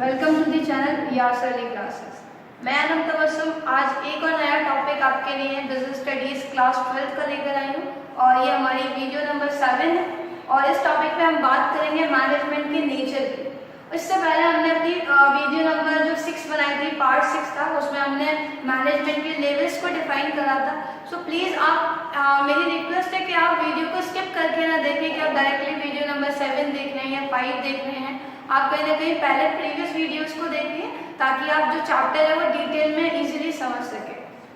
Welcome to the channel Yas Ali classes. मैं अनम तबस्सुम आज एक और नया टॉपिक आपके लिए बिजनेस स्टडीज क्लास 12 का लेकर आई हूँ और ये हमारी वीडियो नंबर 7 है। और इस टॉपिक पे हम बात करेंगे मैनेजमेंट के नेचर की। इससे पहले हमने अपनी वीडियो नंबर जो 6 बनाई थी, पार्ट 6 था, उसमें हमने मैनेजमेंट के लेवल्स को डिफाइन करा था। सो प्लीज़ आप मेरी रिक्वेस्ट है कि आप वीडियो को स्किप करके ना देखें कि आप डायरेक्टली वीडियो नंबर 7 देख रहे हैं या 5 देख रहे हैं। आप कहीं ना कहीं पहले प्रीवियस वीडियोस को देखिए ताकि आप जो चैप्टर है वो डिटेल में इजीली समझ सके।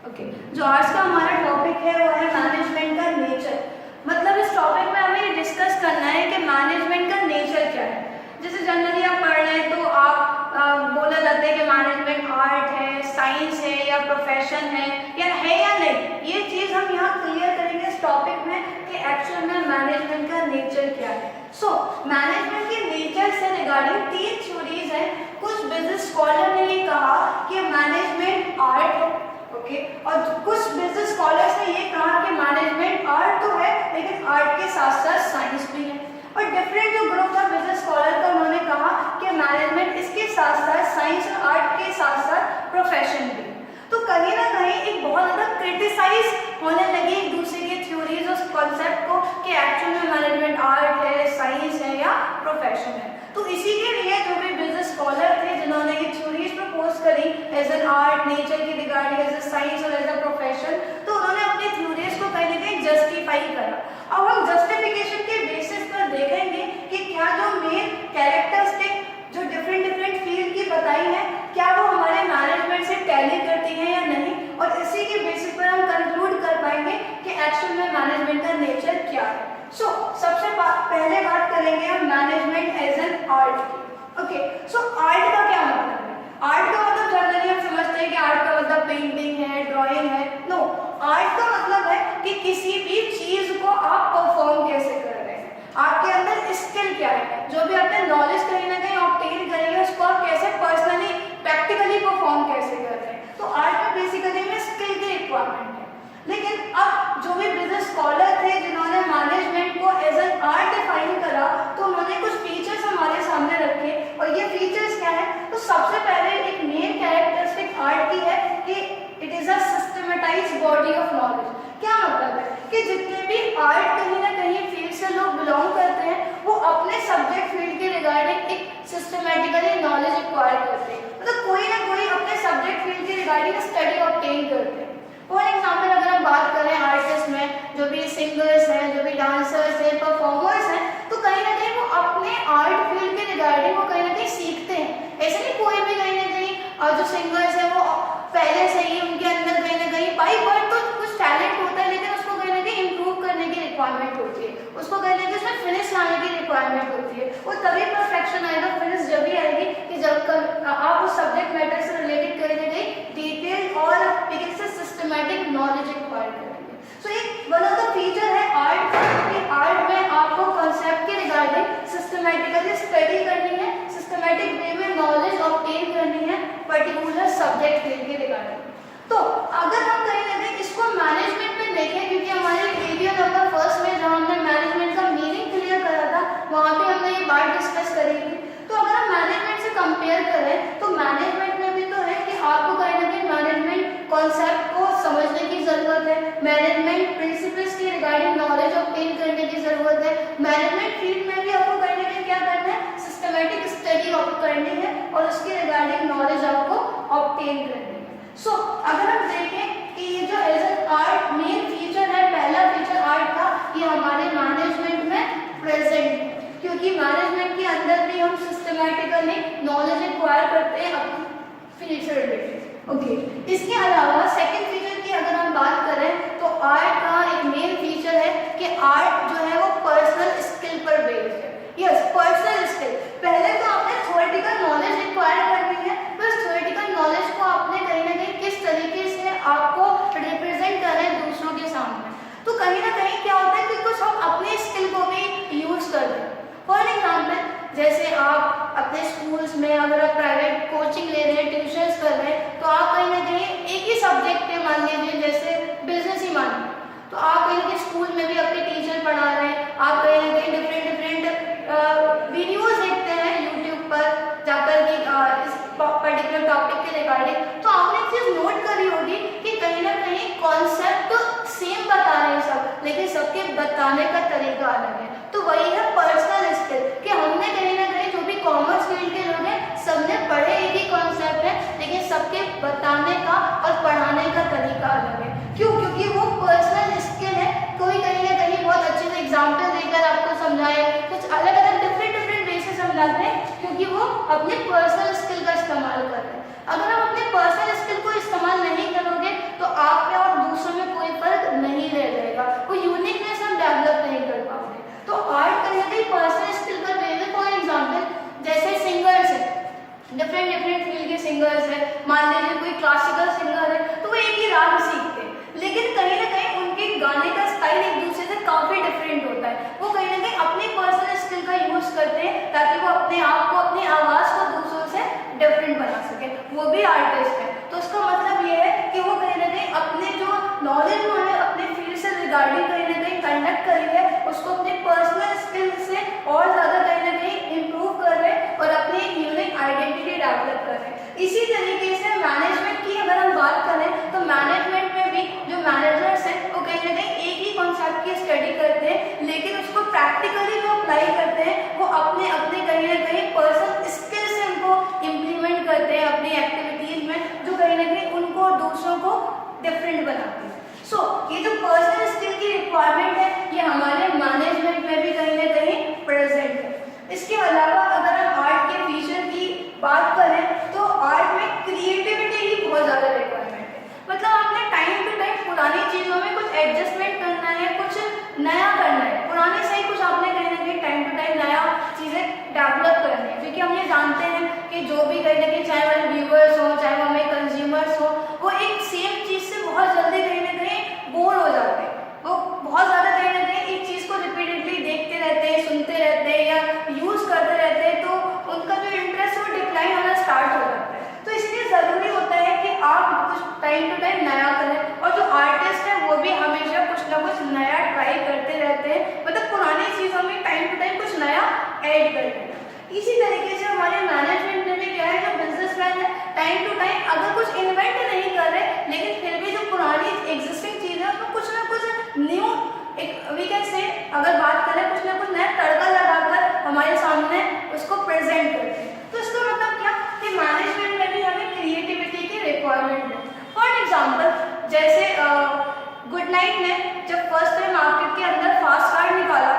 ओके, जो आज का हमारा टॉपिक है वो है मैनेजमेंट का नेचर। मतलब इस टॉपिक में हमें ये डिस्कस करना है कि मैनेजमेंट का नेचर क्या है। जैसे जनरली आप पढ़ रहे हैं तो आप बोला जाता है कि मैनेजमेंट आर्ट है, साइंस है या प्रोफेशन है या नहीं। ये चीज़ हम यहाँ क्लियर करेंगे इस टॉपिक में कि एक्चुअल में मैनेजमेंट का नेचर क्या है। सो मैनेजमेंट के नेचर से रिगार्डिंग 3 थ्योरीज हैं। कुछ बिजनेस स्कॉलर ने ये कहा कि मैनेजमेंट आर्ट है, ओके, और कुछ बिजनेस स्कॉलर्स ने ये कहा कि मैनेजमेंट आर्ट तो है लेकिन आर्ट के साथ साथ साइंस भी है। और डिफरेंट जो ग्रुप था बिजनेस स्कॉलर का, उन्होंने कहा कि मैनेजमेंट इसके साथ साथ साइंस और आर्ट के साथ साथ प्रोफेशन भी। तो कहीं ना कहीं एक बहुत ज़्यादा क्रिटिसाइज होने लगी एक दूसरे की थ्योरीज और कॉन्सेप्ट को कि एक्चुअल में मैनेजमेंट आर्ट है, साइंस है या प्रोफेशन है। तो इसी के लिए जो भी बिजनेस स्कॉलर थे जिन्होंने ये थ्योरीज प्रपोज करी एज एन आर्ट, नेचर की रिगार्डिंग, एज ए साइंस और एज ए प्रोफेशन, तो उन्होंने अपनी थ्योरीज को कहीं ना कहीं जस्टिफाई करा। अब हम जस्टिफिकेशन के बेसिस पर देखेंगे कि क्या जो मेन कैरेक्टरिस्टिक जो डिफरेंट फील्ड की बताई है क्या वो हमारे मैनेजमेंट से टैली करती है या नहीं, और इसी के बेसिस पर हम कंक्लूड कर पाएंगे कि एक्चुअल में मैनेजमेंट का नेचर क्या है। सो सबसे पहले बात करेंगे हम मैनेजमेंट एज एन आर्ट की। ओके, सो आर्ट का क्या मतलब है? आर्ट का मतलब जनरली हम समझते हैं कि आर्ट का मतलब पेंटिंग है, ड्राइंग है। नो, आर्ट का मतलब है कि किसी भी चीज को आप परफॉर्म कैसे कर रहे हैं, आपके अंदर स्किल क्या है, जो भी आपने नॉलेज कहीं ना कहीं ऑब्टेन करेंगे उसको आप कैसे पर्सनली प्रैक्टिकली परफॉर्म कैसे कर रहे हैं। तो आर्ट में बेसिकली में स्किल की रिक्वायरमेंट है। लेकिन अब जो भी बिजनेस स्कॉलर थे जिन्होंने मैनेजमेंट को एज एन आर्ट डिफाइन करा, तो उन्होंने कुछ फीचर्स हमारे सामने रखे। और ये फीचर्स क्या है? तो सबसे पहले एक मेन कैरेक्टरिस्टिक आर्ट की है कि it is a systematised body of knowledge. क्या मतलब है कि जितने भी आर्ट कहीं ना कहीं फील्ड से लोग बिलोंग करते हैं वो अपने सब्जेक्ट फील्ड के रिगार्डिंग एक सिस्टमेटिकली नॉलेज एक्वायर करते हैं। मतलब कोई ना कोई अपने सब्जेक्ट फील्ड के रिगार्डिंग स्टडी ऑब्टेन करते हैं। फॉर एग्जाम्पल अगर हम बात करें आर्टिस्ट में, जो भी सिंगर्स हैं, जो भी डांसर्स हैं, परफॉर्मर्स हैं, तो कहीं ना कहीं वो अपने आर्ट फील्ड के रिगार्डिंग वो कहीं ना कहीं सीखते हैं। ऐसे नहीं कोई भी कहीं ना कहीं जो सिंगर्स हैं वो पहले से ही उनके अंदर कहीं ना कहीं बाई बर्थ तो कुछ टैलेंट होता है लेकिन उसको कहीं ना कहीं इम्प्रूव करने की रिक्वायरमेंट होती है, उसको कहीं ना कहीं उसमें फिनिश लाने की रिक्वायरमेंट होती है। और तभी परफेक्शन आएगा, फिनिश जब भी आएगी कि जब आप उस सब्जेक्ट मैटर से रिलेटेड कहीं ना कहीं डिटेल और एक सिस्टमैटिक नॉलेज एक्वायर करेंगे। सो एक वन ऑफ द फीचर है आर्ट का कि आर्ट में आपको कॉन्सेप्ट के रिगार्डिंग सिस्टमैटिकली स्टडी करनी है, सिस्टमैटिक वे में नॉलेज ऑब्टेन करनी है पर्टिकुलर सब्जेक्ट फील्ड के रिगार्डिंग। तो अगर हम कहीं ना कहीं इसको मैनेजमेंट में देखें, क्योंकि हमारे वीडियो नंबर 1 में जहाँ हमने मैनेजमेंट का मीनिंग क्लियर करा था वहाँ पे हमने ये बात डिस्कस करी थी। तो अगर हम मैनेजमेंट से कंपेयर करें तो मैनेजमेंट में भी तो है कि आपको कहीं ना कहीं मैनेजमेंट कॉन्सेप्ट को समझने की जरूरत है, मैनेजमेंट प्रिंसिपल्स के रिगार्डिंग नॉलेज ऑब्टेन करने की जरूरत है। मैनेजमेंट फील्ड में भी आपको कहीं ना कहीं क्या करना है, सिस्टमैटिक स्टडी करनी है और उसके रिगार्डिंग नॉलेज आपको ऑब्टेन करनी है। सो अगर हम देखें कि ये जो as an art main feature है, पहला फीचर आर्ट का, ये हमारे मैनेजमेंट में प्रेजेंट है, क्योंकि मैनेजमेंट के अंदर भी हम सिस्टमैटिकली नॉलेज एक्वायर करते हैं अपनी फील्ड से रिलेटेड। ओके, इसके अलावा सेकंड फीचर की अगर हम बात करें तो आर्ट का एक मेन फीचर है कि आर्ट जो है वो पर्सनल स्किल पर बेस्ड है। Yes, personal skill. पहले तो आपने थ्योरेटिकल नॉलेज एक्वायर करनी है, बस थ्योरेटिकल नॉलेज को आपने कहीं ना कहीं किस तरीके से आपको रिप्रेजेंट करना है दूसरों के सामने। तो कहीं ना कहीं क्या होता है कि कुछ हम अपने स्किल को भी यूज कर रहे हैं। फॉर एग्जाम्पल जैसे आप अपने स्कूल्स में अगर आप प्राइवेट कोचिंग ले रहे हैं, ट्यूशंस कर रहे हैं, तो आप कहीं ना कहीं एक ही सब्जेक्ट पे मान लीजिए जैसे बिजनेस ही मान लीजिए, तो आप कहीं ना कहीं स्कूल में भी अपने टीचर पढ़ा रहे हैं, आप कहीं ना कहीं डिफरेंट वीडियोज देखते हैं यूट्यूब पर जाकर कि बताने का तरीका अलग है। तो वही है पर्सनल स्किल कि हमने कहीं ना कहीं जो भी कॉमर्स फील्ड के लोग हैं सबने पढ़े एक ही कॉन्सेप्ट है, लेकिन सबके बताने का और पढ़ाने का तरीका अलग है। क्यों? क्योंकि वो पर्सनल स्किल है। कोई कहीं ना कहीं बहुत अच्छे से एग्जाम्पल देकर आपको समझाए, कुछ अलग अलग डिफरेंट वे से समझाते हैं, क्योंकि वो अपने पर्सनल स्किल का इस्तेमाल कर रहे हैं। अगर आप अपने पर्सनल स्किल को इस्तेमाल नहीं करोगे तो आप में और दूसरों में कोई फर्क नहीं रह जाएगा, कोई यूनिकनेस हम डेवलप नहीं कर पाओगे। तो आर्ट कहीं ना कहीं पर्सनल स्किल पर बेस्ड है। फॉर एग्जाम्पल जैसे सिंगर्स है, डिफरेंट फील्ड के सिंगर्स है, मान लीजिए कोई क्लासिकल सिंगर है तो वो एक ही राग सीखते हैं, लेकिन कहीं ना कहीं उनके गाने का स्टाइल एक दूसरे से काफी डिफरेंट होता है। वो कहीं ना कहीं अपनी पर्सनल स्किल का यूज करते हैं ताकि वो अपने आप को, अपनी आवाज को दूसरों से डिफरेंट बना सके। वो भी आर्टिस्ट है। तो उसका मतलब ये है कि वो कहीं ना कहीं अपने जो नॉलेज उन्होंने अपने फील्ड से रिगार्डिंग कहीं ना कहीं कंडक्ट करी है उसको अपने पर्सनल स्किल से और ज्यादा कहीं ना कहीं इम्प्रूव कर रहे हैं और अपनी एक यूनिक आइडेंटिटी डेवलप कर रहे हैं। इसी तरीके से मैनेजमेंट की अगर हम बात करें तो मैनेजमेंट में भी जो मैनेजर्स हैं वो कहीं ना कहीं एक ही कॉन्सेप्ट की स्टडी करते हैं, लेकिन उसको प्रैक्टिकली जो अप्लाई करते हैं वो अपने अपने कहीं ना कहीं पर्सनल स्किल से उनको इम्प्लीमेंट करते हैं अपनी एक्टिविटीज में, जो कहीं ना कहीं उनको और दूसरों को डिफरेंट बनाती है। ये जो पर्सनल स्किल की रिक्वायरमेंट है ये हमारे मैनेजमेंट में भी कहीं ना कहीं प्रेजेंट है। इसके अलावा अगर हम आर्ट के फीचर की बात करें तो आर्ट में क्रिएटिविटी की बहुत ज़्यादा रिक्वायरमेंट है। मतलब आपने टाइम टू टाइम पुरानी चीज़ों में कुछ एडजस्टमेंट करना है, कुछ नया करना है। पुराने से ही कुछ आपने कहीं ना कहीं टाइम टू टाइम नया चीज़ें डेवलप करनी है, क्योंकि हम ये जानते हैं कि जो भी कहीं ना कहीं चाहे हमारे व्यूअर्स हो चाहे वो हमें कंज्यूमर्स हो, वो एक सेम चीज़ से बहुत जल्दी कहीं ना कहीं बोर हो जाते हैं। वो बहुत ज़्यादा कहीं ना कहीं एक चीज़ को रिपीटेडली देखते रहते हैं, सुनते रहते हैं या यूज़ करते रहते हैं, तो उनका जो इंटरेस्ट है वो डिक्लाइन होना स्टार्ट हो जाता है। तो इसलिए ज़रूरी होता है कि आप कुछ टाइम टू टाइम नया करें, और जो आर्टिस्ट है वो भी हमेशा कुछ ना कुछ नया ट्राई करते रहते हैं, मतलब पुरानी चीज़ों में टाइम टू टाइम कुछ नया ऐड करते हैं। इसी तरीके से हमारे मैनेजमेंट में भी क्या है, जो बिजनेसमैन है टाइम टू टाइम अगर कुछ इन्वेंट नहीं कर रहे लेकिन फिर भी जो पुरानी एग्जिस्टिंग चीज़ है उसमें कुछ ना कुछ न्यू एक वी कैन से अगर बात करें कुछ ना कुछ नया तड़का लगाकर हमारे सामने उसको प्रेजेंट करते हैं। तो इसका मतलब क्या कि मैनेजमेंट में भी हमें क्रिएटिविटी की रिक्वायरमेंट है। फॉर एग्जाम्पल जैसे गुड नाइट ने जब फर्स्ट टाइम मार्केट के अंदर फास्ट कार्ड निकाला,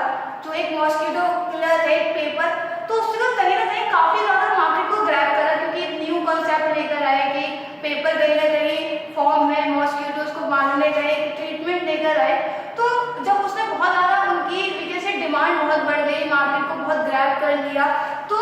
जो एक मॉस्किटो किलर है, एक पेपर, तो उसको कहीं ना कहीं काफ़ी ज़्यादा मार्केट को ग्रैब करा, क्योंकि एक न्यू कॉन्सेप्ट लेकर आए कि पेपर कहीं ना कहीं फॉर्म में मॉस्किटोज को मारने का एक ट्रीटमेंट लेकर आए। तो जब उसने बहुत ज़्यादा उनकी वजह से डिमांड बहुत बढ़ गई, मार्केट को बहुत ग्रैब कर लिया, तो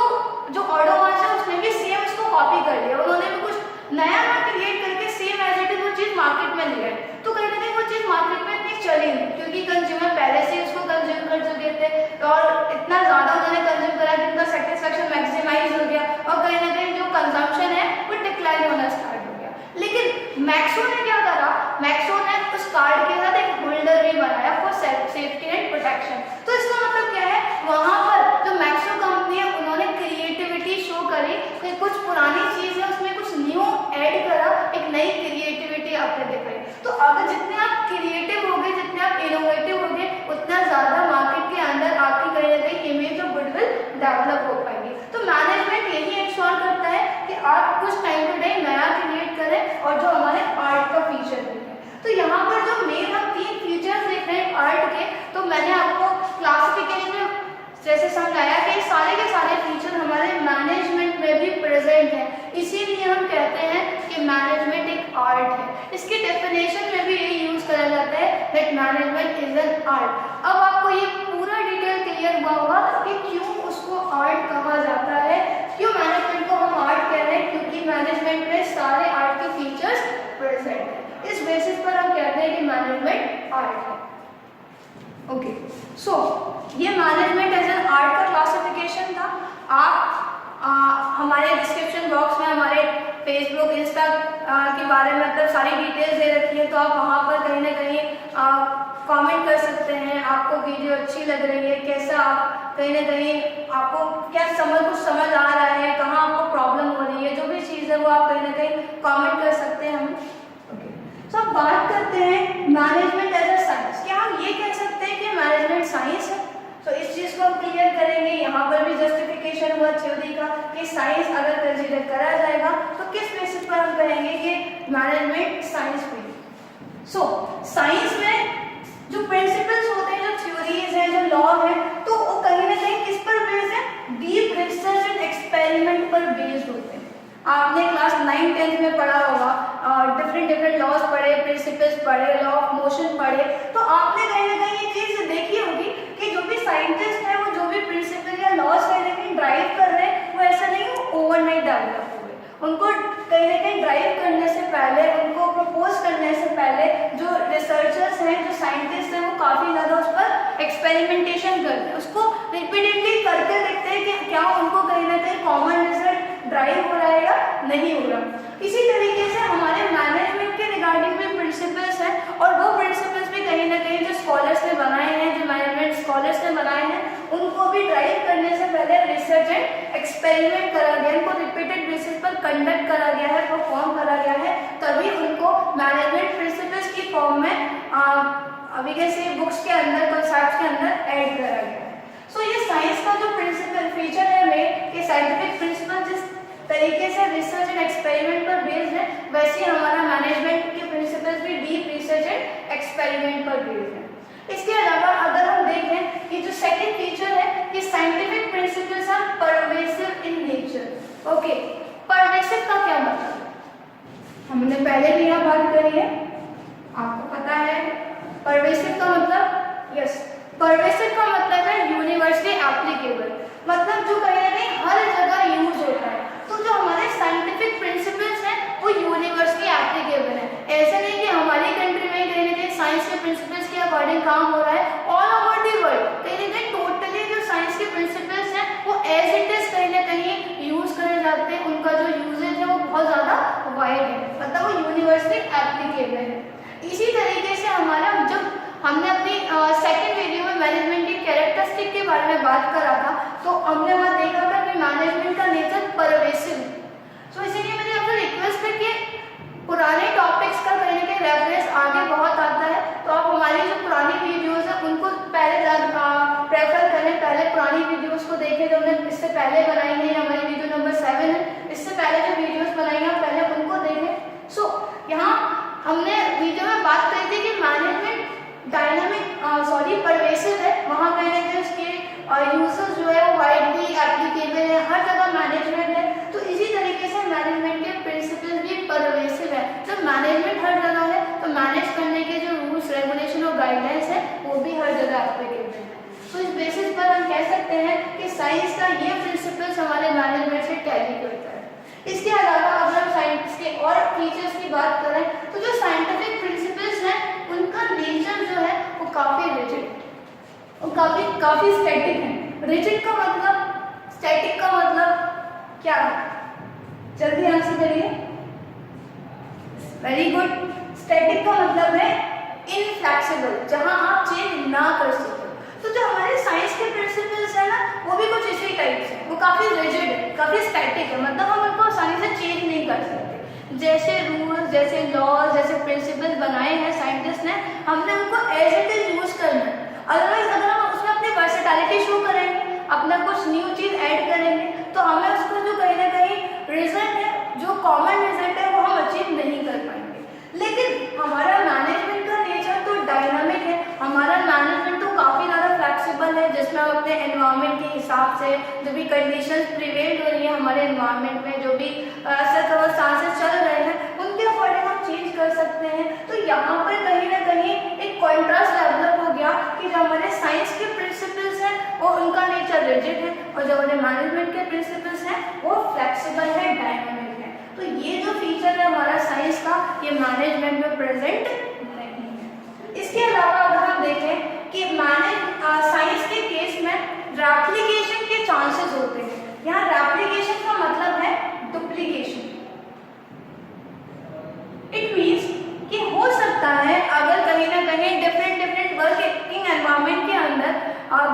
जो ऑडोमॉस है उसने भी सेम उसको कॉपी कर लिया। उन्होंने भी कुछ नया ना क्रिएट करके सेम एज इट इज वो चीज़ मार्केट में ले गए। तो कहीं ना कहीं वो चीज़ मार्केट में इतनी चली नहीं, क्योंकि कंज्यूमर पहले से उसको कंज्यूम कर चुके थे और इतना ज़्यादा उन्होंने कंज्यूम करा कि उनका सेटिस्फेक्शन मैक्सिमाइज हो गया और कहीं ना कहीं जो कंजम्पशन है वो डिक्लाइन होना स्टार्ट हो गया। लेकिन मैक्सो ने क्या करा, मैक्सो ने उस कार्ड के साथ एक होल्डर भी बनाया फॉर सेफ्टी एंड प्रोटेक्शन। तो इसका मतलब क्या है, वहाँ पर जो मैक्सो कंपनी है उन्होंने क्रिएटिविटी शो करी कि कुछ पुरानी चीज़ है उसमें कुछ न्यू ऐड करा, एक नई क्रिएटिविटी आपने दिखाई। तो अगर जितने आप क्रिएटिव होगे, जितने आप इनोवेटिव होगे, उतना ज़्यादा मार्केट के अंदर आपकी कहीं ना कहीं इमेज और गुडविल डेवलप हो पाएगी। तो मैनेजमेंट यही इंश्योर करता है कि आप कुछ टाइम टू टाइम नया क्रिएट करें और जो हमारे आर्ट का फीचर भी है। तो यहाँ पर जो मेन हम 3 फीचर्स देख रहे हैं आर्ट के, तो मैंने आपको क्लासिफिकेशन में जैसे समझाया कि सारे के सारे फीचर हमारे मैनेजमेंट में भी प्रेजेंट हैं। इसीलिए हम कहते हैं कि मैनेजमेंट एक आर्ट है। इसकी डेफिनेशन में भी यही यूज करा जाता है that management is an art. अब आपको ये पूरा डिटेल क्लियर हुआ होगा कि क्यों उसको आर्ट कहा जाता है, क्यों मैनेजमेंट को हम आर्ट कह रहे हैं, क्योंकि मैनेजमेंट में सारे आर्ट के फीचर्स प्रेजेंट हैं। इस बेसिस पर हम कहते हैं कि मैनेजमेंट आर्ट है। ओके, सो ये मैनेजमेंट एज एन आर्ट का क्लासिफिकेशन था। आप हमारे डिस्क्रिप्शन बॉक्स में हमारे फेसबुक इंस्टा के बारे में मतलब सारी डिटेल्स दे रखी है, तो आप वहाँ पर कहीं ना कहीं कमेंट कर सकते हैं। आपको वीडियो अच्छी लग रही है, कैसा आप कहीं ना कहीं आपको क्या कुछ समझ आ रहा है, कहाँ आपको प्रॉब्लम हो रही है, जो भी चीज़ है वो आप कहीं ना कहीं कमेंट कर सकते हैं हमें। ओके, तो अब बात करते हैं मैनेजमेंट एज अ साइंस। क्या हम ये कह सकते हैं कि मैनेजमेंट मैनेजमेंट साइंस है, तो इस चीज़ को हम क्लियर करेंगे। यहाँ पर भी जस्टिफिकेशन हुआ थ्योरी का कि साइंस अगर कंसीडर करा जाएगा तो किस बेसिस पर हम कहेंगे कि मैनेजमेंट साइंस भी। सो साइंस में जो प्रिंसिपल्स होते हैं, जो थ्योरीज हैं, जो लॉ है, तो वो कहीं ना कहीं किस पर बेस्ड है? डीप रिसर्च एंड एक्सपेरिमेंट पर बेस्ड होते हैं। आपने क्लास 9-10 में पढ़ा होगा, डिफरेंट लॉज पढ़े, प्रिंसिपल्स पढ़े, लॉ ऑफ मोशन पढ़े, तो आपने कहीं ना कहीं ये चीज़ देखी होगी कि जो भी साइंटिस्ट है वो जो भी प्रिंसिपल या लॉज कहीं ना कहीं ड्राइव कर रहे हैं, वो ऐसा नहीं वो ओवरनाइट डेवलप हुए। उनको कहीं ना कहीं ड्राइव करने से पहले, उनको प्रपोज करने से पहले जो रिसर्चर्स हैं, जो साइंटिस्ट हैं, वो काफ़ी ज़्यादा उस पर एक्सपेरिमेंटेशन करते हैं, उसको रिपीटेडली करते देखते हैं कि क्या उनको कहीं ना कहीं कॉमन रिजल्ट ड्राइव हो रहा है या नहीं हो रहा। इसी तरीके से हमारे मैनेजमेंट के रिगार्डिंग भी प्रिंसिपल्स हैं, और वो प्रिंसिपल्स भी कहीं ना कहीं जो स्कॉलर्स ने बनाए हैं, जो मैनेजमेंट स्कॉलर्स ने बनाए हैं, उनको भी ड्राइव करने से पहले रिसर्च एंड एक्सपेरिमेंट करा गया, उनको रिपीटेड बेसिस पर कंडक्ट करा गया है, परफॉर्म करा गया है, तभी उनको मैनेजमेंट प्रिंसिपल्स की फॉर्म में अभी कैसे बुक्स के अंदर, कॉन्सेप्ट्स के अंदर ऐड करा गया है। सो ये साइंस का जो प्रिंसिपल फीचर है मेन, कि साइंटिफिक प्रिंसिपल जिस तरीके से रिसर्च एंड एक्सपेरिमेंट पर बेस्ड है, वैसे हमारा मैनेजमेंट के प्रिंसिपल्स भी डीप रिसर्च एंड एक्सपेरिमेंट पर बेस्ड है। इसके अलावा अगर हम देखें कि जो सेकंड फीचर है कि scientific principles are pervasive in nature. Okay, pervasive का क्या मतलब? हमने पहले भी यहाँ बात करी है, आपको पता है परवेसिव का मतलब। यस, परवेसिव का मतलब है यूनिवर्सली एप्लीकेबल, मतलब जो कहीं ना कहीं हर जगह यूज होता है। तो जो हमारे साइंटिफिक प्रिंसिपल्स हैं वो यूनिवर्सली एप्लीकेबल है। ऐसा नहीं कि हमारी कंट्री में कहीं ना कहीं साइंस के प्रिंसिपल्स के अकॉर्डिंग काम हो रहा है, ऑल ओवर दी वर्ल्ड कहीं ना कहीं टोटली जो साइंस के प्रिंसिपल्स हैं वो एज इट इज कहीं ना कहीं यूज करे जाते हैं, उनका जो यूजेज है वो बहुत ज़्यादा वाइड है, मतलब वो यूनिवर्सली एप्लीकेबल है। इसी तरीके से हमारा जब हमने अपनी सेकेंड वीडियो में मैनेजमेंट की कैरेक्टरिस्टिक के बारे में बात करा था, तो हमने वहाँ देखा था कि मैनेजमेंट का नेचर परवेसिव। सो इसीलिए मेरी आपसे रिक्वेस्ट है कि पुराने टॉपिक्स का कहीं ना कहीं रेफरेंस आगे बहुत आता है, तो आप हमारी जो पुरानी वीडियोस हैं उनको पहले प्रेफर करें, पहले पुरानी वीडियोस को देखें जो हमने इससे पहले बनाई है, हमारी वीडियो नंबर 7 है, इससे पहले जो वीडियोस बनाई हैं पहले उनको देखें। सो यहाँ हमने वीडियो में बात करी थी कि मैनेजमेंट परवेसिव है, वहाँ कहीं ना कहीं उसके यूजेस जो है वो वाइडली एप्लीकेबल है, हर जगह मैनेजमेंट है। तो इसी तरीके से मैनेजमेंट के प्रिंसिपल भी परवेसिव है। जब मैनेजमेंट हर जगह है तो मैनेज करने के जो रूल्स, रेगुलेशन और गाइडलाइंस है वो भी हर जगह एप्लीकेबल है। तो इस बेसिस पर हम कह सकते हैं कि साइंस का ये प्रिंसिपल्स हमारे मैनेजमेंट से टैली करता है। इसके अलावा अगर हम साइंस के और फीचर्स की बात करें तो जो साइंटिफिक प्रिंसिपल्स हैं उनका नेचर जो है वो काफ़ी रिजिड और काफ़ी स्टैटिक है। रिजिड का मतलब, स्टैटिक का मतलब क्या है? जल्दी आंसर करिए। Very good. स्टैटिक का मतलब है इनफ्लेक्सिबल, जहां आप चेंज ना कर सको। तो जो हमारे साइंस के प्रिंसिपल्स है ना वो भी कुछ इसी टाइप से, वो काफ़ी रिजिड है, काफ़ी स्टैटिक है, मतलब हम उनको आसानी से चेंज नहीं कर सकते। जैसे रूल्स, जैसे लॉज, जैसे प्रिंसिपल्स बनाए हैं साइंटिस्ट ने, हमने उनको एज इट इज यूज करना है। अदरवाइज अगर हम उसमें अपनी वर्सेटैलिटी शो करेंगे, अपना कुछ न्यू चीज़ ऐड करेंगे, तो हमें उसको जो कहीं ना कहीं रिजल्ट है, जो कॉमन रिजल्ट है वो हम अचीव नहीं कर पाएंगे। लेकिन हमारा मैनेजमेंट का नेचर तो डायनामिक है, हमारा मैनेजमेंट तो काफ़ी ज़्यादा फ्लेक्सिबल है, जिसमें हम अपने एनवायरनमेंट के हिसाब से जो भी कंडीशंस प्रिवेल हो रही है हमारे एनवायरनमेंट में, जो भी सर्कमस्टांसेस चल रहे हैं उनके अकॉर्डिंग हम चेंज कर सकते हैं। तो यहाँ पर कहीं ना कहीं एक कॉन्ट्रास्ट डेवलप हो गया कि जो हमारे साइंस के प्रिंसिपल्स हैं वो उनका नेचर रिजिड है, और जो हमारे मैनेजमेंट के प्रिंसिपल्स हैं वो फ्लेक्सिबल है, डायनामिक है। तो ये जो फीचर है हमारा साइंस का, ये मैनेजमेंट में प्रेजेंट नहीं है। इसके अलावा अगर हम देखें कि साइंस के केस में रेप्लिकेशन के चांसेस होते हैं। यहाँ रेप्लिकेशन का मतलब है डुप्लीकेशन। इट मीन्स कि हो सकता है अगर कहीं ना कहीं डिफरेंट वर्किंग एनवायरनमेंट के अंदर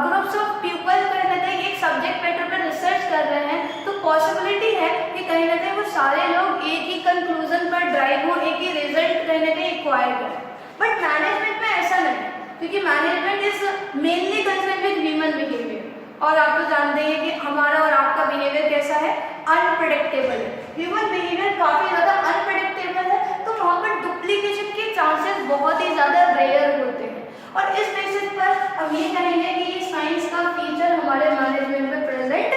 ग्रुप्स ऑफ पीपल कहीं ना कहीं एक सब्जेक्ट मैटर पर रिसर्च कर रहे हैं, तो पॉसिबिलिटी है कि कहीं ना कहीं वो सारे लोग एक ही कंक्लूजन पर ड्राइव हो, एक ही रिजल्ट कहीं ना कहीं एक्वायर करें। बट मैनेजमेंट में ऐसा नहीं, क्योंकि management is mainly concern with human behaviour, और आप तो जानते हैं कि हमारा और आपका बिहेवियर कैसा है, अनप्रेडिक्टेबल है। ह्यूमन बिहेवियर काफ़ी ज़्यादा अनप्रेडिक्टेबल है, तो वहाँ पर डुप्लीकेशन के चांसेस बहुत ही ज़्यादा रेयर होते हैं। और इस बेसिस पर हम ये कहेंगे कि ये साइंस का फीचर हमारे मैनेजमेंट में प्रेजेंट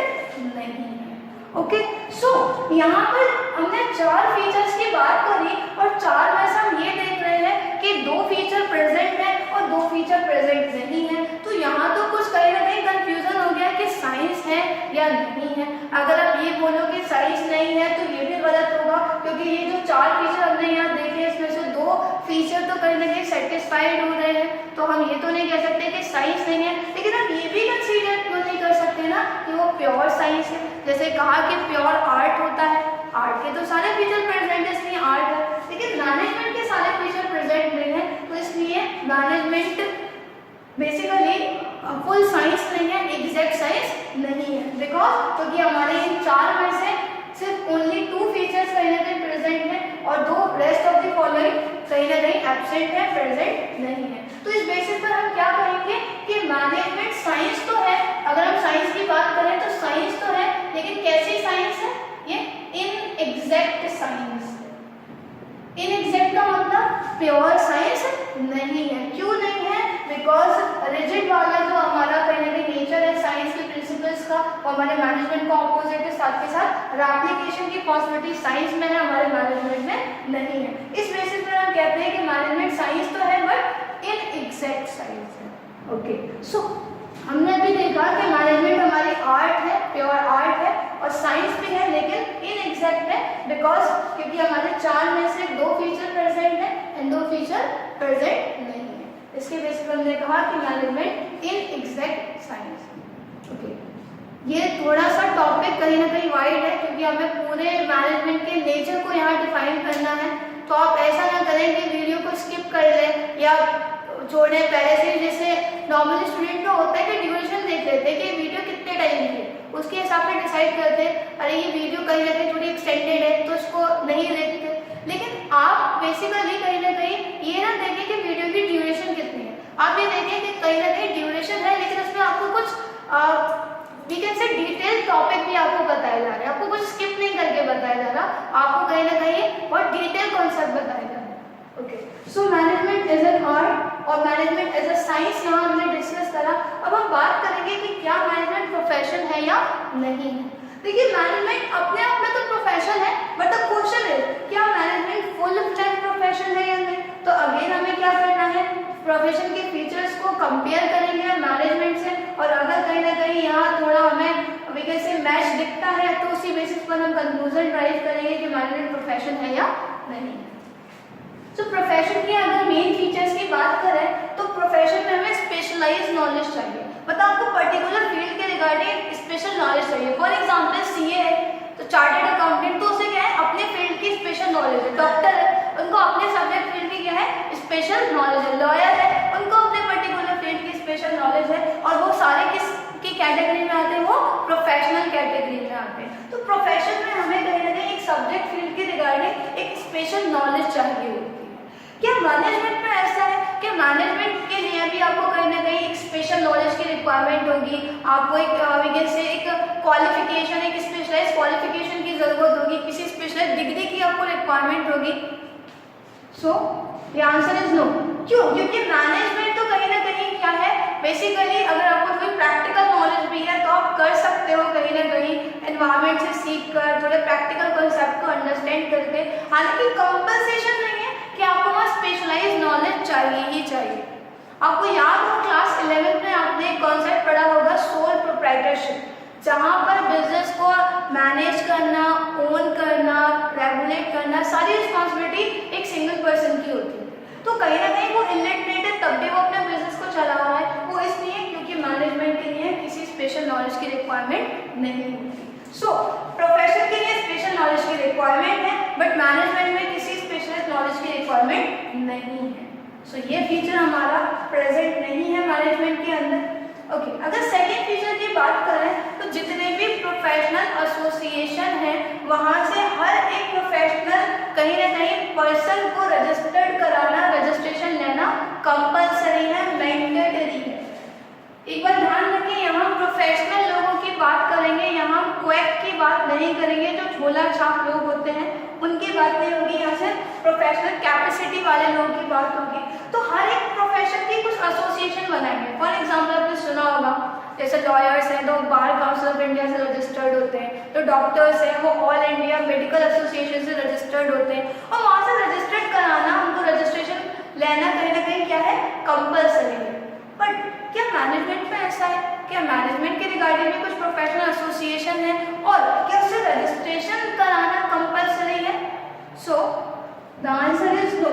नहीं है। ओके, सो यहाँ पर हमने 4 फीचर्स की बात करी, और 4 में से हम ये देख रहे हैं कि 2 फीचर प्रेजेंट है और 2 फीचर प्रेजेंट नहीं है। तो यहाँ तो कुछ कहीं ना कहीं कंफ्यूजन हो गया कि साइंस है या नहीं है। अगर आप ये बोलो कि साइंस नहीं है तो ये भी गलत होगा, क्योंकि ये जो 4 फीचर हमने यहाँ देखे इसमें से 2 फीचर तो कहीं ना कहीं सेटिस्फाइड हो रहे हैं, तो हम ये तो नहीं कह सकते कि साइंस नहीं है। लेकिन हम ये भी कंसीडर क्यों नहीं कर सकते ना कि वो प्योर साइंस है। जैसे कहा कि प्योर आर्ट होता है, आर्ट के तो सारे फीचर प्रेजेंट है, इसलिए आर्ट है, लेकिन मैनेजमेंट के सारे फीचर प्रेजेंट नहीं है, तो इसलिए मैनेजमेंट बेसिकली फुल साइंस नहीं है, एग्जैक्ट साइंस नहीं है। बिकॉज क्योंकि हमारे इन 4 में से सिर्फ ओनली 2 फीचर्स कहीं ना कहीं प्रेजेंट है और 2 रेस्ट ऑफ द फॉलोइंग कहीं ना कहीं एब्सेंट है, प्रेजेंट नहीं है। तो इस बेसिस पर हम क्या कहेंगे कि मैनेजमेंट साइंस तो है। अगर हम साइंस की बात करें तो साइंस तो है, लेकिन कैसी साइंस है, ये इनएग्जैक्ट साइंस। इनएग्जैक्ट का मतलब प्योर साइंस नहीं है। क्यों नहीं है? बिकॉज रिजिड वाला जो हमारा कहीं ना कहीं नेचर है साइंस के प्रिंसिपल्स का, वो हमारे मैनेजमेंट का ऑपोजिट है। साथ के साथ एप्लीकेशन की पॉसिबिलिटी साइंस में है, हमारे मैनेजमेंट में नहीं है। इस बेसिस पर हम कहते हैं कि मैनेजमेंट साइंस तो है बट इनएग्जैक्ट साइंस है। ओके, सो हमने अभी देखा कि मैनेजमेंट हमारी आर्ट है, प्योर आर्ट है, और साइंस भी है लेकिन इनएग्जैक्ट है, बिकॉज क्योंकि हमारे 4 में से 2 फीचर प्रेजेंट है एंड 2 फीचर प्रेजेंट नहीं है। इसके बेसिस पर हमने कहा कि मैनेजमेंट इनएग्जैक्ट साइंस। ओके, ये थोड़ा सा टॉपिक कहीं ना कहीं वाइड है, क्योंकि हमें पूरे मैनेजमेंट के नेचर को यहाँ डिफाइन करना है। तो आप ऐसा ना करें कि वीडियो को स्किप कर लें या छोड़े पहले से। जैसे नॉर्मली स्टूडेंट में होता है कि ड्यूरेशन देख लेते हैं कि वीडियो कितने टाइम की है, उसके हिसाब से डिसाइड करते हैं अरे ये वीडियो कहीं ना कहीं थोड़ी एक्सटेंडेड है तो इसको नहीं देखते। लेकिन आप बेसिकली कहीं ना कहीं ये ना देखें कि वीडियो की ड्यूरेशन कितनी है, आप ये देखें कि कहीं ना कहीं ड्यूरेशन है लेकिन उसमें आपको कुछ we can say detail topic भी आपको बताया जा रहा है, आपको कुछ स्किप नहीं करके बताया जा रहा, आपको कहीं ना कहीं बहुत डिटेल कॉन्सेप्ट बताया जा रहा है। Okay, so management as an art और मैनेजमेंट एज अ साइंस यहाँ हमने डिस्कस करा। अब हम बात करेंगे कि क्या मैनेजमेंट प्रोफेशन है या नहीं है। देखिए, मैनेजमेंट अपने आप में तो प्रोफेशन है, बट द क्वेश्चन है क्या मैनेजमेंट फुल फ्लेज प्रोफेशन है या नहीं। तो अगेन हमें क्या करना है, प्रोफेशन के फीचर्स को कंपेयर करेंगे मैनेजमेंट से, और अगर कहीं ना कहीं यहाँ थोड़ा हमें कैसे मैच दिखता है तो उसी बेसिस पर हम कंक्लूजन ड्राइव करेंगे कि मैनेजमेंट प्रोफेशन है या नहीं। तो प्रोफेशन की अगर मेन फीचर्स की बात करें तो प्रोफेशन में हमें स्पेशलाइज्ड नॉलेज चाहिए, मतलब आपको पर्टिकुलर फील्ड के रिगार्डिंग स्पेशल नॉलेज चाहिए। फॉर एग्जांपल सीए है तो चार्टर्ड अकाउंटेंट, तो उसे क्या है अपने फील्ड की स्पेशल नॉलेज है। डॉक्टर है उनको अपने सब्जेक्ट फील्ड की क्या है स्पेशल नॉलेज है। लॉयर है उनको अपने पर्टिकुलर फील्ड की स्पेशल नॉलेज है, और वो सारे किस की कैटेगरी में आते हैं, वो प्रोफेशनल कैटेगरी में आते हैं। तो प्रोफेशन में हमें कहीं ना कहीं एक सब्जेक्ट फील्ड की रिगार्डिंग एक स्पेशल नॉलेज चाहिए होती है। क्या मैनेजमेंट में ऐसा है कि मैनेजमेंट के लिए भी आपको कहीं ना कहीं एक स्पेशल नॉलेज की रिक्वायरमेंट होगी, आपको एक क्वालिफिकेशन, एक स्पेशलाइज क्वालिफिकेशन की जरूरत होगी, किसी स्पेशलाइज डिग्री की आपको रिक्वायरमेंट होगी। So the answer is no. क्यों? क्योंकि मैनेजमेंट तो कहीं ना कहीं क्या है, बेसिकली अगर आपको कोई प्रैक्टिकल नॉलेज भी है तो आप कर सकते हो कहीं ना कहीं एनवायरमेंट से सीख कर, थोड़े प्रैक्टिकल कॉन्सेप्ट को अंडरस्टैंड करके। हालांकि कंपल्सेशन नहीं है कि आपको वहाँ स्पेशलाइज नॉलेज चाहिए ही चाहिए। आपको याद हो क्लास 11 में आपने एक कॉन्सेप्ट पढ़ा होगा सोल प्रोप्राइटरशिप, जहाँ पर बिजनेस को मैनेज करना, ओन करना, रेगुलेट करना, सारी रिस्पॉन्सिबिलिटी एक सिंगल पर्सन की होती है। तो कहीं ना कहीं वो इलिटरेट है तब भी वो अपने बिजनेस को चला रहा है, वो इसलिए क्योंकि मैनेजमेंट के लिए किसी स्पेशल नॉलेज की रिक्वायरमेंट नहीं होती। सो प्रोफेशन के लिए स्पेशल नॉलेज की रिक्वायरमेंट है, बट मैनेजमेंट में किसी स्पेशल नॉलेज की रिक्वायरमेंट नहीं है। सो ये फीचर हमारा प्रेजेंट नहीं है मैनेजमेंट के अंदर। ओके, अगर सेकेंड फीचर की बात करें तो जितने भी प्रोफेशनल एसोसिएशन है वहाँ से हर एक प्रोफेशनल कहीं ना कहीं पर्सन को रजिस्टर्ड कराना, रजिस्ट्रेशन लेना कंपल्सरी है, मैंडेटरी है। एक बार ध्यान रखें, यहाँ प्रोफेशनल लोगों की बात करेंगे, यहाँ क्वैक की बात नहीं करेंगे, जो झोला छाप लोग होते हैं उनकी बात नहीं होगी, यहाँ से प्रोफेशनल कैपेसिटी वाले लोगों की बात होगी। तो हर एक प्रोफेशन की कुछ एसोसिएशन बनाएंगे। फॉर एग्जाम्पल आपने सुना होगा, जैसे लॉयर्स हैं तो बार काउंसिल ऑफ इंडिया से रजिस्टर्ड होते हैं, तो डॉक्टर्स हैं वो ऑल इंडिया मेडिकल एसोसिएशन से रजिस्टर्ड होते हैं, और वहाँ से रजिस्टर्ड कराना, उनको रजिस्ट्रेशन लेना कहीं ना कहीं क्या है, कंपल्सरी है। बट क्या मैनेजमेंट में ऐसा है? क्या मैनेजमेंट के रिगार्डिंग में कुछ प्रोफेशनल एसोसिएशन है और क्या उससे रजिस्ट्रेशन कराना कंपल्सरी है? So the answer is no.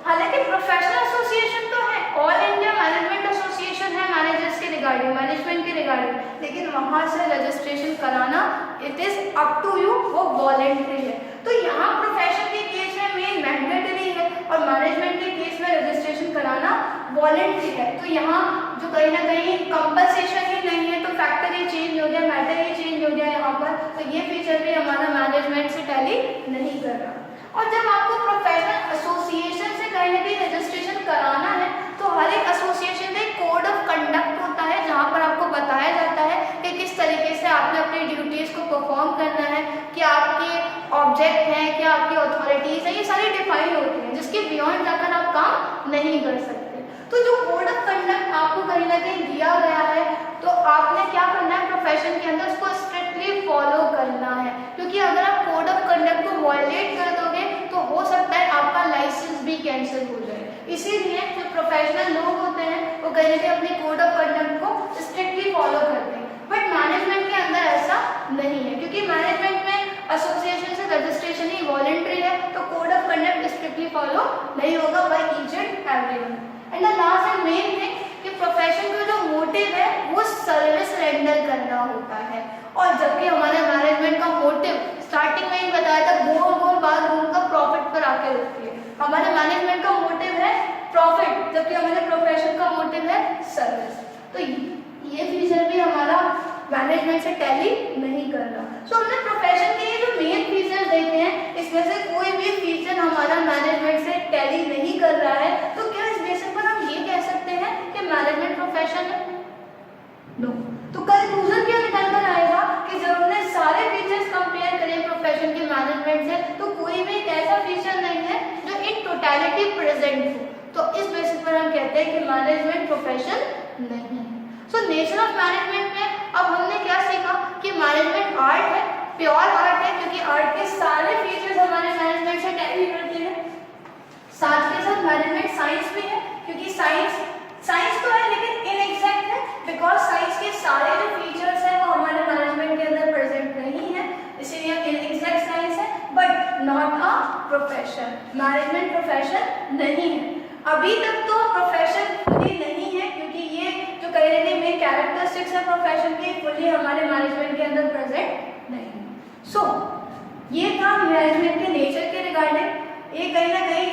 हालांकि प्रोफेशनल एसोसिएशन तो है, ऑल इंडिया मैनेजमेंट एसोसिएशन है मैनेजर्स के रिगार्डिंग, मैनेजमेंट के रिगार्डिंग, लेकिन वहाँ से रजिस्ट्रेशन कराना it is up to you, वो वॉलेंट्री है। तो यहाँ प्रोफेशन के केस में मेन मैंडेटरी है और मैनेजमेंट के केस में रजिस्ट्रेशन कराना वॉलेंट्री है। तो यहाँ जो कहीं ना कहीं कंपल्सेशन ही नहीं है, तो फैक्टर ही चेंज हो गया, मैटर ही चेंज हो गया यहाँ पर, तो ये फीचर भी हमारा मैनेजमेंट से टैली नहीं कर रहा। और जब आपको प्रोफेशनल एसोसिएशन से कहीं ना कहीं रजिस्ट्रेशन कराना है, तो हर एक एसोसिएशन का एक कोड ऑफ कंडक्ट होता है, जहाँ पर आपको बताया जाता है कि किस तरीके से आपने अपनी ड्यूटीज़ को परफॉर्म करना है, क्या आपके ऑब्जेक्ट हैं, क्या आपकी अथॉरिटीज़ हैं, ये सारी डिफाइन होती हैं, जिसके बियॉन्ड जाकर आप काम नहीं कर सकते। तो जो कोड ऑफ कंडक्ट आपको कहीं ना कहीं दिया गया है, तो आपने क्या करना है प्रोफेशन के अंदर, उसको स्ट्रिक्टली फॉलो करना है, क्योंकि अगर आप कोड ऑफ कंडक्ट को वायलेट कर दोगे तो हो सकता है आपका लाइसेंस भी कैंसिल हो जाए। इसीलिए जो प्रोफेशनल लोग होते हैं वो कहीं ना कहीं अपने कोड ऑफ कंडक्ट को स्ट्रिक्टली फॉलो करते हैं। बट मैनेजमेंट के अंदर ऐसा नहीं है, क्योंकि मैनेजमेंट में एसोसिएशन से रजिस्ट्रेशन ही वॉलेंट्री है, तो code of conduct strictly follow नहीं होगा by each and everyone. And the last and main thing कि प्रोफेशन का जो मोटिव है वो सर्विस रेंडर करना होता है, और जबकि हमारे मैनेजमेंट का मोटिव स्टार्टिंग में ही बताया था, गोल गोल बात घूमकर प्रॉफिट पर आके रुकती है। हमारे मैनेजमेंट का मोटिव है प्रॉफिट, जबकि हमारे प्रोफेशन का मोटिव है सर्विस। तो ये फीचर भी हमारा मैनेजमेंट से टैली नहीं कर रहा। सो हमने प्रोफेशन के ये जो मेन फीचर देखे हैं, इसमें से कोई भी फीचर हमारा मैनेजमेंट से टैली नहीं कर रहा है, तो क्या इस बेसिस पर हम ये कह सकते हैं कि मैनेजमेंट प्रोफेशन है? नो। तो कंक्लूजन क्या निकल कर आएगा कि जब हमने सारे फीचर्स कंपेयर करें प्रोफेशन के मैनेजमेंट से, तो कोई भी एक ऐसा फीचर नहीं है जो इन टोटलिटी प्रेजेंट हो, तो इस बेसिस पर हम कहते हैं कि मैनेजमेंट प्रोफेशन नहीं है। सो नेचर ऑफ मैनेजमेंट में अब हमने क्या सीखा कि मैनेजमेंट आर्ट है, प्योर आर्ट है, क्योंकि आर्ट के सारे फीचर्स हमारे मैनेजमेंट से टैली करते हैं। साथ के साथ मैनेजमेंट साइंस भी है, क्योंकि साइंस तो है लेकिन इनएग्जैक्ट है, बिकॉज साइंस के सारे जो फीचर्स हैं वो हमारे मैनेजमेंट के अंदर प्रेजेंट नहीं है, इसीलिए इनएग्जैक्ट साइंस है, but not a profession. Management profession नहीं है, अभी तक तो प्रोफेशन खुली नहीं है, क्योंकि ये जो कहीं ना कहीं मेन कैरेक्टरिस्टिक्स है प्रोफेशन की, फुली हमारे मैनेजमेंट के अंदर प्रेजेंट नहीं। सो ये था मैनेजमेंट के नेचर के रिगार्डिंग। ये कहीं ना कहीं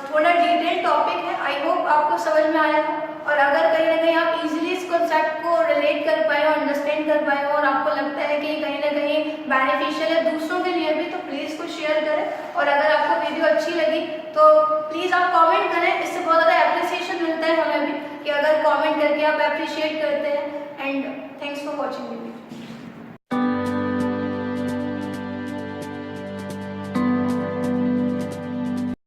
थोड़ा डिटेल टॉपिक है, आई होप आपको समझ में आया हो, और अगर कहीं ना कहीं आप इजीली इस कॉन्सेप्ट को रिलेट कर पाए और अंडरस्टैंड कर पाए और आपको लगता है कि कहीं ना कहीं बेनिफिशियल है दूसरों के लिए भी, तो प्लीज़ कुछ शेयर करें। और अगर आपको वीडियो अच्छी लगी तो प्लीज़ आप कमेंट करें, इससे बहुत ज़्यादा एप्रिसिएशन मिलता है हमें भी, कि अगर कमेंट करके आप अप्रिशिएट करते हैं। And thanks for watching.